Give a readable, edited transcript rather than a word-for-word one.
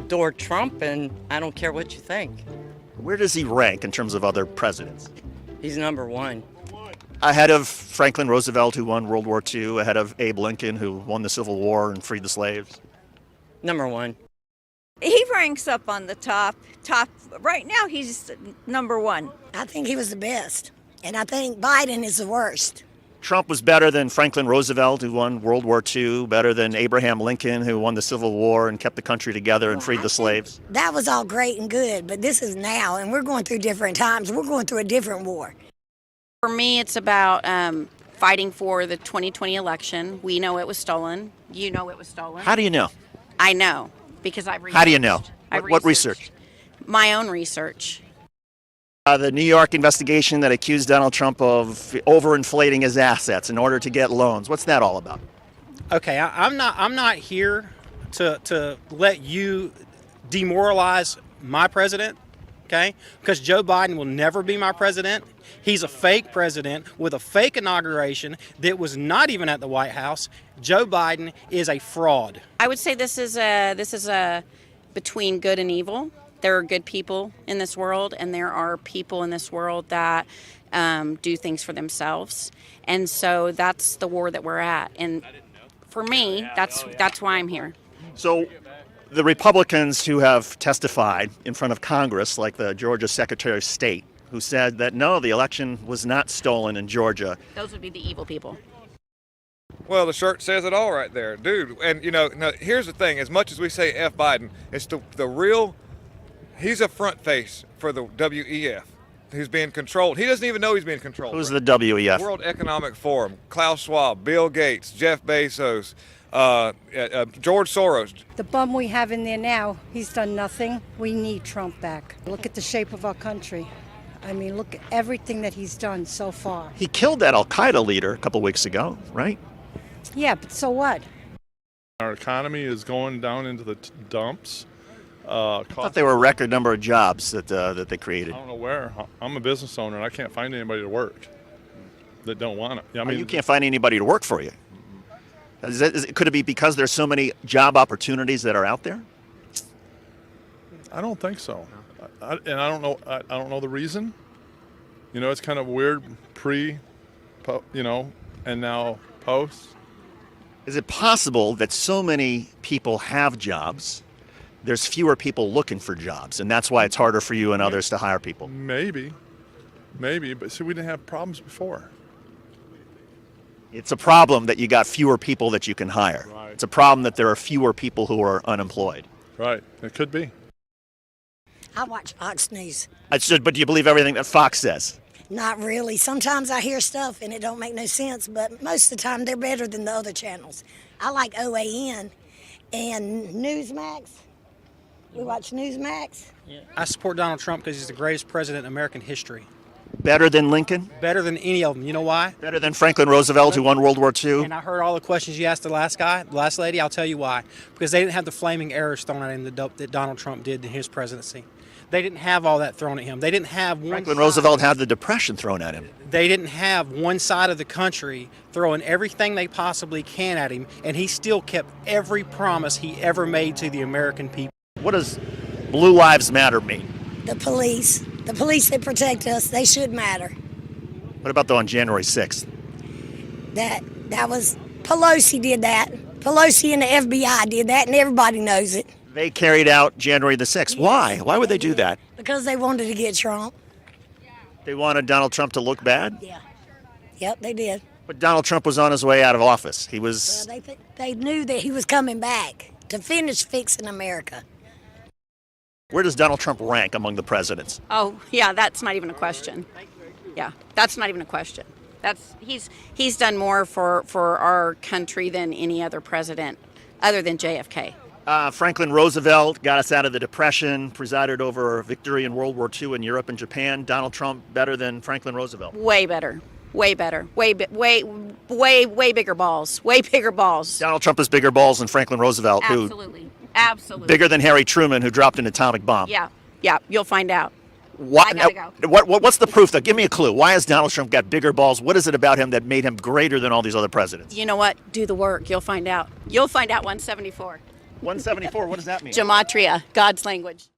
adore Trump, and I don't care what you think. Where does he rank in terms of other presidents? He's number one. Ahead of Franklin Roosevelt, who won World War II, ahead of Abe Lincoln, who won the Civil War and freed the slaves. Number one. He ranks up on the top. Right now, he's number one. I think he was the best, and I think Biden is the worst. Trump was better than Franklin Roosevelt, who won World War II, better than Abraham Lincoln, who won the Civil War and kept the country together and freed the slaves. That was all great and good, but this is now, and we're going through different times. We're going through a different war. For me, it's about fighting for the 2020 election. We know it was stolen. You know it was stolen. How do you know? I know, because I've researched. How do you know? What research? My own research. The New York investigation that accused Donald Trump of overinflating his assets in order to get loans. What's that all about? Okay, I'm not here to let you demoralize my president, okay? Because Joe Biden will never be my president. He's a fake president with a fake inauguration that was not even at the White House. Joe Biden is a fraud. I would say this is a between good and evil. There are good people in this world, and there are people in this world that do things for themselves. And so that's the war that we're at. And for me, that's why I'm here. So the Republicans who have testified in front of Congress, like the Georgia Secretary of State, who said that no, the election was not stolen in Georgia. Those would be the evil people. Well, the shirt says it all right there, dude. And, now, here's the thing. As much as we say F Biden, it's the real, he's a front face for the WEF. He's being controlled. He doesn't even know he's being controlled. Who's the WEF? World Economic Forum, Klaus Schwab, Bill Gates, Jeff Bezos, George Soros. The bum we have in there now, he's done nothing. We need Trump back. Look at the shape of our country. I mean, look at everything that he's done so far. He killed that Al-Qaeda leader a couple weeks ago, right? Yeah, but so what? Our economy is going down into the dumps. I thought there were a record number of jobs that they created. I don't know where. I'm a business owner, and I can't find anybody to work that don't want it. I mean, you can't find anybody to work for you. Could it be because there's so many job opportunities that are out there? I don't think so. I don't know. I don't know the reason. It's kind of weird and now post. Is it possible that so many people have jobs, there's fewer people looking for jobs, and that's why it's harder for you and others to hire people? Maybe, but see, we didn't have problems before. It's a problem that you got fewer people that you can hire. Right. It's a problem that there are fewer people who are unemployed. Right, it could be. I watch Fox News. But do you believe everything that Fox says? Not really. Sometimes I hear stuff and it don't make no sense, but most of the time they're better than the other channels. I like OAN and Newsmax. We watch Newsmax. Yeah. I support Donald Trump because he's the greatest president in American history. Better than Lincoln? Better than any of them. You know why? Better than Franklin Roosevelt, who won World War II? And I heard all the questions you asked the last lady. I'll tell you why. Because they didn't have the flaming arrows thrown at him that Donald Trump did in his presidency. They didn't have all that thrown at him. They didn't have one Franklin side. Roosevelt had the Depression thrown at him. They didn't have one side of the country throwing everything they possibly can at him, and he still kept every promise he ever made to the American people. What does Blue Lives Matter mean? The police that protect us, they should matter. What about on January 6th? That was, Pelosi did that. Pelosi and the FBI did that, and everybody knows it. They carried out January the 6th. Why? Why would they do that? Because they wanted to get Trump. They wanted Donald Trump to look bad? Yeah. Yep, they did. But Donald Trump was on his way out of office. He was... Well, they knew that he was coming back to finish fixing America. Where does Donald Trump rank among the presidents? Oh, yeah, that's not even a question. Yeah, that's not even a question. He's done more for our country than any other president other than JFK. Franklin Roosevelt got us out of the Depression, presided over victory in World War II in Europe and Japan. Donald Trump better than Franklin Roosevelt? Way better. Way better. Way bigger balls. Way bigger balls. Donald Trump has bigger balls than Franklin Roosevelt. Absolutely. Absolutely. Bigger than Harry Truman, who dropped an atomic bomb. Yeah. You'll find out. What, I gotta go. What's the proof, though? Give me a clue. Why has Donald Trump got bigger balls? What is it about him that made him greater than all these other presidents? You know what? Do the work. You'll find out. You'll find out 174. 174, what does that mean? Gematria, God's language.